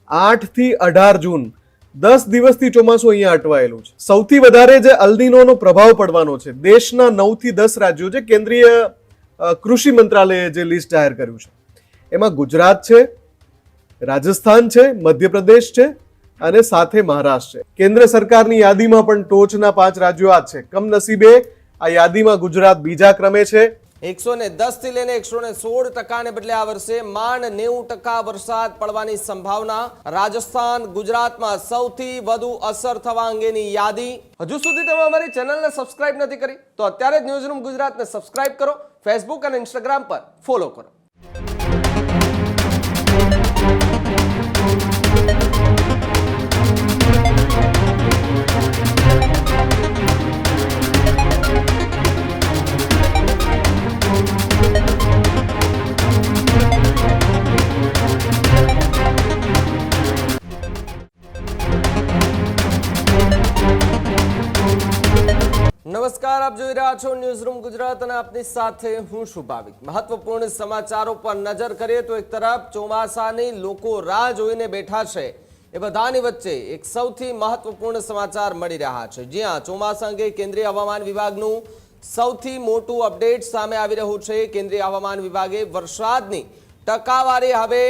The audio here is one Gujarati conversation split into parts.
8 થી 18 જૂન 10 દિવસથી ચોમાસું અહીંયા અટવાયેલું છે. સૌથી વધારે જે અલ્નીનોનો પ્રભાવ પડવાનો છે દેશના 9 થી 10 રાજ્યો છે. કેન્દ્રીય કૃષિ મંત્રાલયે જે લિસ્ટ જાહેર કર્યું છે એમાં ગુજરાત છે, રાજસ્થાન છે, મધ્યપ્રદેશ છે અને સાથે મહારાષ્ટ્ર છે. કેન્દ્ર સરકારની યાદીમાં પણ ટોચના 5 રાજ્યો આ છે. કમનસીબે આ યાદીમાં ગુજરાત બીજા ક્રમે છે. 110 થી લઈને 116% બદલે આ વર્ષે માંડ 90% વરસાદ પડવાની સંભાવના. રાજસ્થાન ગુજરાતમાં સૌથી વધુ અસર થવા અંગેની યાદી. હજુ સુધી તમે અમારી ચેનલને સબસ્ક્રાઇબ નથી કરી તો અત્યારે જ ન્યૂઝરૂમ ગુજરાતને સબસ્ક્રાઇબ કરો. ફેસબુક અને ઇન્સ્ટાગ્રામ પર ફોલો કરો. નમસ્કાર, આપ જોઈ રહ્યા છો ન્યૂઝરૂમ ગુજરાત અને આપની સાથે હું છું ભાવિક. મહત્વપૂર્ણ સમાચારો પર નજર કરીએ તો એક તરફ ચોમાસાની લોકો રાહ જોઈને બેઠા છે, એ બધાની વચ્ચે એક સૌથી મહત્વપૂર્ણ સમાચાર મળી રહ્યા છે. જ્યાં ચોમાસા અંગે કેન્દ્રીય હવામાન વિભાગનું સૌથી મોટું અપડેટ સામે આવી રહ્યું છે. કેન્દ્રીય હવામાન વિભાગે વરસાદની ટકાવારી હવે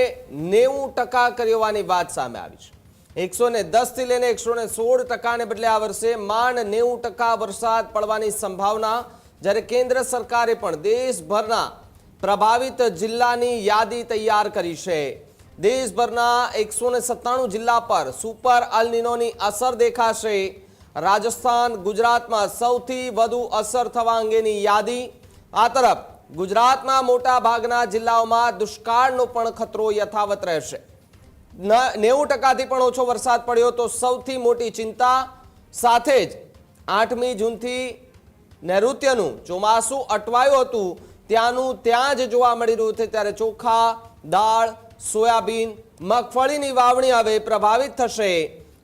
90% કરી હોવાની વાત સામે આવી છે. 110 થી લઈને 116% બદલે આ વર્ષે માંડ 90% વરસાદ પડવાની સંભાવના. જ્યારે કેન્દ્ર સરકારે પણ દેશભરના પ્રભાવિત જિલ્લાની યાદી તૈયાર કરી છે. દેશભરના 197 જિલ્લા પર સુપર અલ્નીનોની અસર દેખાશે. રાજસ્થાન ગુજરાતમાં સૌથી વધુ અસર થવા અંગેની યાદી. આ તરફ ગુજરાતમાં મોટા ભાગના જિલ્લાઓમાં દુષ્કાળનો પણ ખતરો યથાવત રહેશે. 90% થી પણ ઓછો વરસાદ પડ્યો તો સૌથી મોટી ચિંતા. સાથે જ 8મી જૂનથી નૈઋત્યનું ચોમાસું અટવાયું હતું ત્યાંનું ત્યાં જ જોવા મળી રહ્યું છે. ત્યારે ચોખા, દાળ, સોયાબીન, મગફળીની વાવણી હવે પ્રભાવિત થશે.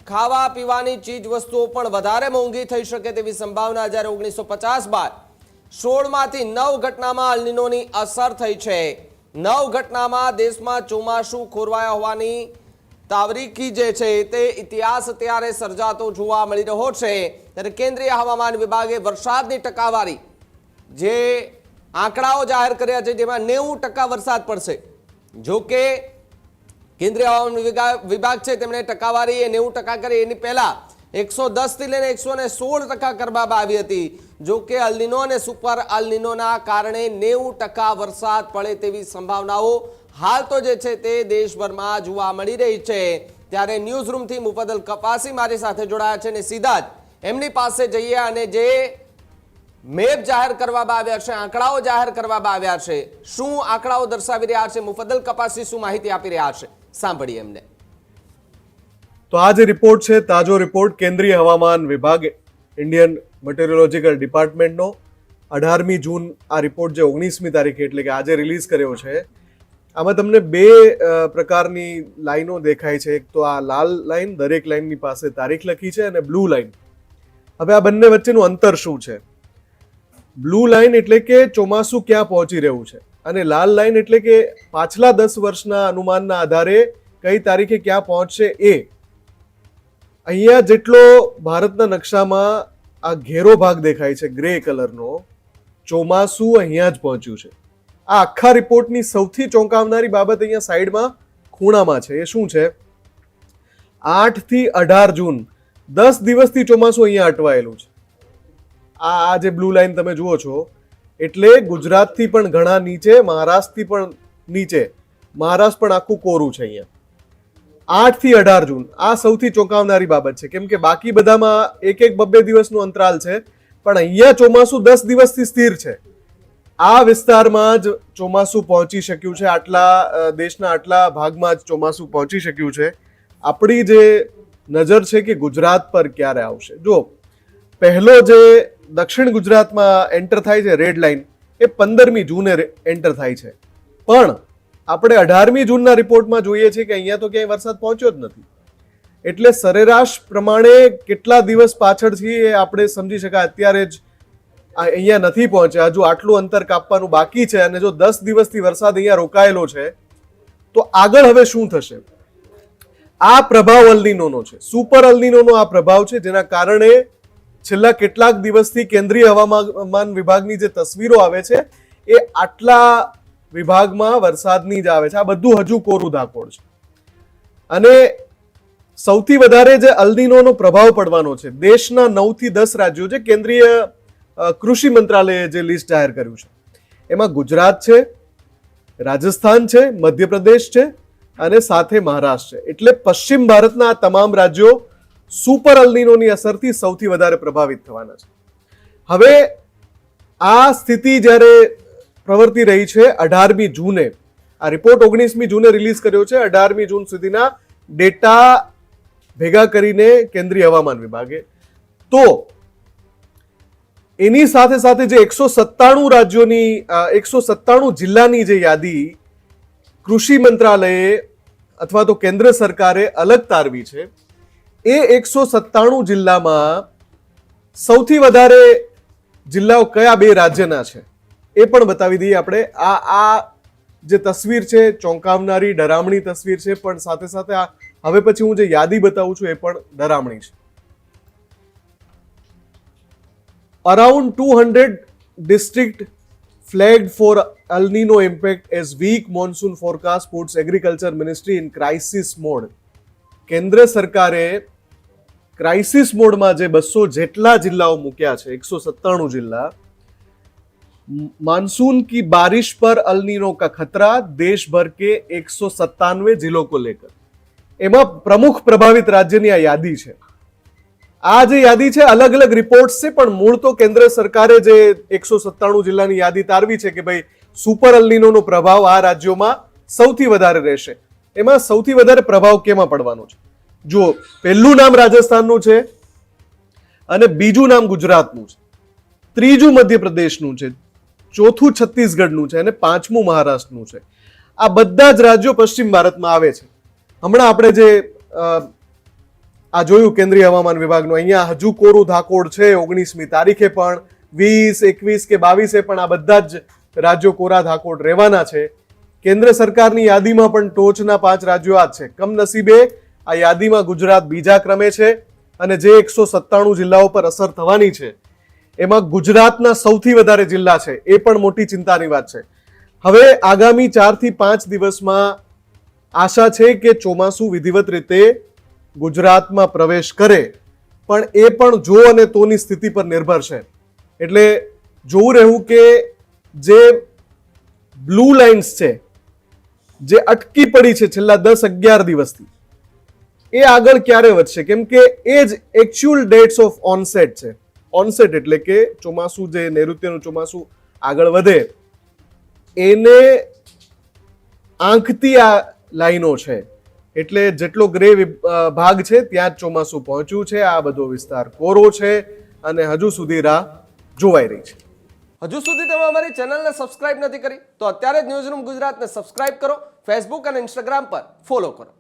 ખાવા પીવાની ચીજ વસ્તુઓ પણ વધારે મોંઘી થઈ શકે તેવી સંભાવના. જ્યારે 1950 બાદ 16માંથી 9 ઘટનામાં અલ્નીનોની અસર થઈ છે. 9 ઘટનામાં દેશમાં ચોમાસું ખોરવાયા હોવાની તારીખી જે છે તે ઇતિહાસ અત્યારે સર્જાતો જોવા મળી રહ્યો છે. ત્યારે કેન્દ્રીય હવામાન વિભાગે વરસાદની ટકાવારી જે આંકડાઓ જાહેર કર્યા છે જેમાં 90% વરસાદ પડશે. જો કે કેન્દ્રીય હવામાન વિભાગ છે તેમણે ટકાવારી 90% કરી. એની પહેલા 110 થી લઈને 116% કરવામાં આવી હતી. જો કે અલ્નીનો અને સુપર અલ્નીનોના કારણે 90% વરસાદ પડે તેવી સંભાવનાઓ હાલ તો જે છે તે દેશભરમાં જોવા મળી રહી છે. ત્યારે ન્યૂઝરૂમથી મુફદ્દલ કપાસી મારી સાથે જોડાયા છે અને સીધા જ એમની પાસે જઈએ અને જે મેપ જાહેર કરવામાં આવ્યા છે, આંકડાઓ જાહેર કરવામાં આવ્યા છે, શું આંકડાઓ દર્શાવી રહ્યા છે, મુફદ્દલ કપાસી શું માહિતી આપી રહ્યા છે, સાંભળીએ એમને. તો આ જે રિપોર્ટ છે, તાજો રિપોર્ટ કેન્દ્રીય હવામાન વિભાગ ઇન્ડિયન મેટેરિયોલોજીકલ ડિપાર્ટમેન્ટનો 18મી જૂન આ રિપોર્ટ જે 19મી તારીખે એટલે કે આજે રિલીઝ કર્યો છે. આમાં તમને બે પ્રકારની લાઈનો દેખાય છે. એક તો આ લાલ લાઈન, દરેક લાઈનની પાસે તારીખ લખી છે, અને બ્લુ લાઈન. હવે આ બંને વચ્ચેનું અંતર શું છે? બ્લુ લાઈન એટલે કે ચોમાસું ક્યાં પહોંચી રહ્યું છે, અને લાલ લાઈન એટલે કે પાછલા 10 વર્ષના અનુમાનના આધારે કઈ તારીખે ક્યાં પહોંચશે એ. અહીંયા જેટલો ભારતના નકશામાં આ ઘેરો ભાગ દેખાય છે ગ્રે કલરનો, ચોમાસું અહીંયા જ પહોંચ્યું છે. આ આખા રિપોર્ટની સૌથી ચોંકાવનારી બાબત અહીંયા સાઈડમાં ખૂણામાં છે. એ શું છે? 8 થી 18 જૂન 10 દિવસથી ચોમાસું અહીંયા અટવાયેલું છે. આ જે બ્લુ લાઈન તમે જુઓ છો એટલે ગુજરાતથી પણ ઘણા નીચે, મહારાષ્ટ્રથી પણ નીચે, મહારાષ્ટ્ર પણ આખું કોરું છે અહીંયા. 8 થી 18 જૂન આ સૌથી ચોંકાવનારી બાબત છે, કેમ કે બાકી બધામાં એક બબ્બે દિવસનું અંતરાલ છે, પણ અહીંયા ચોમાસું 10 દિવસથી સ્થિર છે. આ વિસ્તારમાં જ ચોમાસું પહોંચી શક્યું છે. આટલા દેશના આટલા ભાગમાં જ ચોમાસું પહોંચી શક્યું છે. આપણી જે નજર છે કે ગુજરાત પર ક્યારે આવશે. જો પહેલો જે દક્ષિણ ગુજરાતમાં એન્ટર થાય છે રેડ લાઇન, એ 15મી જૂને એન્ટર થાય છે. પણ આપણે 18મી જૂનના રિપોર્ટમાં જોઈએ છીએ કે અહીંયા તો ક્યાંય વરસાદ પહોંચ્યો જ નથી. એટલે સરેરાશ પ્રમાણે કેટલા દિવસ પાછળ છીએ એ આપણે સમજી શકાય. અત્યારે જ અહીંયા નથી પહોંચ્યા, હજુ આટલું અંતર કાપવાનું બાકી છે, અને જો 10 દિવસથી વરસાદ અહીંયા રોકાયેલો છે તો આગળ હવે શું થશે? આ પ્રભાવ અલ્નીનોનો છે, સુપર અલ્નીનોનો આ પ્રભાવ છે, જેના કારણે છેલ્લા કેટલાક દિવસથી કેન્દ્રીય હવામાન વિભાગની જે તસવીરો આવે છે એ આટલા વિભાગમાં વરસાદની જ આવે છે. આ બધું હજુ કોરું ધાકોડ છે. અને સૌથી વધારે જે અલ્નીનોનો પ્રભાવ પડવાનો છે, દેશના 9 થી 10 રાજ્યો છે, કેન્દ્રીય કૃષિ મંત્રાલયે જે લિસ્ટ જાહેર કર્યું છે એમાં ગુજરાત છે, રાજસ્થાન છે, મધ્યપ્રદેશ છે અને સાથે મહારાષ્ટ્ર છે. એટલે પશ્ચિમ ભારતના આ તમામ રાજ્યો સુપર અલ્નીનોની અસરથી સૌથી વધારે પ્રભાવિત થવાના છે. હવે આ સ્થિતિ જ્યારે પ્રવર્તી રહી છે 18મી જૂને, આ રિપોર્ટ 19મી જૂને રિલીઝ કર્યો છે. 18મી જૂન સુધીના ડેટા ભેગા કરીને કેન્દ્રીય હવામાન વિભાગે, તો એની સાથે સાથે જે 197 રાજ્યોની 197 જિલ્લાની જે યાદી કૃષિ મંત્રાલયે અથવા તો કેન્દ્ર સરકારે અલગ તારવી છે, એ 197 જિલ્લામાં સૌથી વધારે જિલ્લાઓ કયા બે રાજ્યના છે એ પણ બતાવી દઈએ આપણે. આ જે તસવીર છે ચોંકાવનારી, ડરામણી તસવીર છે, પણ સાથે સાથે આ હવે પછી હું જે યાદી બતાવું છું એ પણ ડરામણી છે. Around 200 district flagged for El Nino impact as weak monsoon forecast puts agriculture ministry in crisis mode. કેન્દ્ર સરકારે ક્રાઇસિસ મોડમાં જે 200 જેટલા જિલ્લાઓ મૂક્યા છે, 197 જિલ્લા, मानसून की बारिश पर अल नीनो का खतरा देश भर के 197 जिलों को लेकर, એમાં પ્રમુખ પ્રભાવિત રાજ્યની આ યાદી છે. આ જે યાદી છે અલગ અલગ રિપોર્ટ્સ છે, પણ મૂળ તો કેન્દ્ર સરકારે જે 197 જિલ્લાની યાદી તારવી છે કે ભાઈ સુપર અલ નીનોનો પ્રભાવ આ રાજ્યોમાં સૌથી વધારે રહેશે. એમાં સૌથી વધારે પ્રભાવ કેમાં પડવાનો છે? જો પહેલું નામ રાજસ્થાનનું છે અને બીજું નામ ગુજરાતનું છે, ત્રીજું મધ્યપ્રદેશનું છે, ચોથું છત્તીસગઢનું છે અને પાંચમું મહારાષ્ટ્રનું છે. આ બધા જ રાજ્યો પશ્ચિમ ભારતમાં આવે છે. હમણાં આપણે જે આ જોયું કેન્દ્રીય હવામાન વિભાગનું, અહીંયા હજુ કોરું ધાકોડ છે 19મી તારીખે, પણ 20, 21 કે 22 પણ આ બધા જ રાજ્યો કોરા ધાકોડ રહેવાના છે. કેન્દ્ર સરકારની યાદીમાં પણ ટોચના 5 રાજ્યો આ જ છે. કમનસીબે આ યાદીમાં ગુજરાત બીજા ક્રમે છે અને જે 197 જિલ્લાઓ પર અસર થવાની છે એમાં ગુજરાતના સૌથી વધારે જિલ્લા છે. એ પણ મોટી ચિંતાની વાત છે. હવે આગામી 4 થી 5 દિવસમાં આશા છે કે ચોમાસું વિધિવત રીતે ગુજરાતમાં પ્રવેશ કરે, પણ એ પણ જો અને તોની સ્થિતિ પર નિર્ભર છે. એટલે જોવું રહેવું કે જે બ્લુ લાઇન્સ છે, જે અટકી પડી છે છેલ્લા 10-11 દિવસથી, એ આગળ ક્યારે વધશે? કેમ કે એ જ એકચ્યુઅલ ડેટ્સ ઓફ ઓનસેટ છે. ઓનસેટ એટલે કે ચોમાસું, જે નૈઋત્યનું ચોમાસું આગળ વધે એને આંખતી આ લાઈનો છે. એટલે જેટલો ગ્રે ભાગ છે ત્યાં જ ચોમાસું પહોંચ્યું છે. આ બધો વિસ્તાર કોરો છે અને હજુ સુધી રાહ જોવાઈ રહી છે. હજુ સુધી તમે અમારી ચેનલને સબસ્ક્રાઇબ નથી કરી તો અત્યારે જ ન્યૂઝરૂમ ગુજરાતને સબસ્ક્રાઇબ કરો, ફેસબુક અને ઇન્સ્ટાગ્રામ પર ફોલો કરો.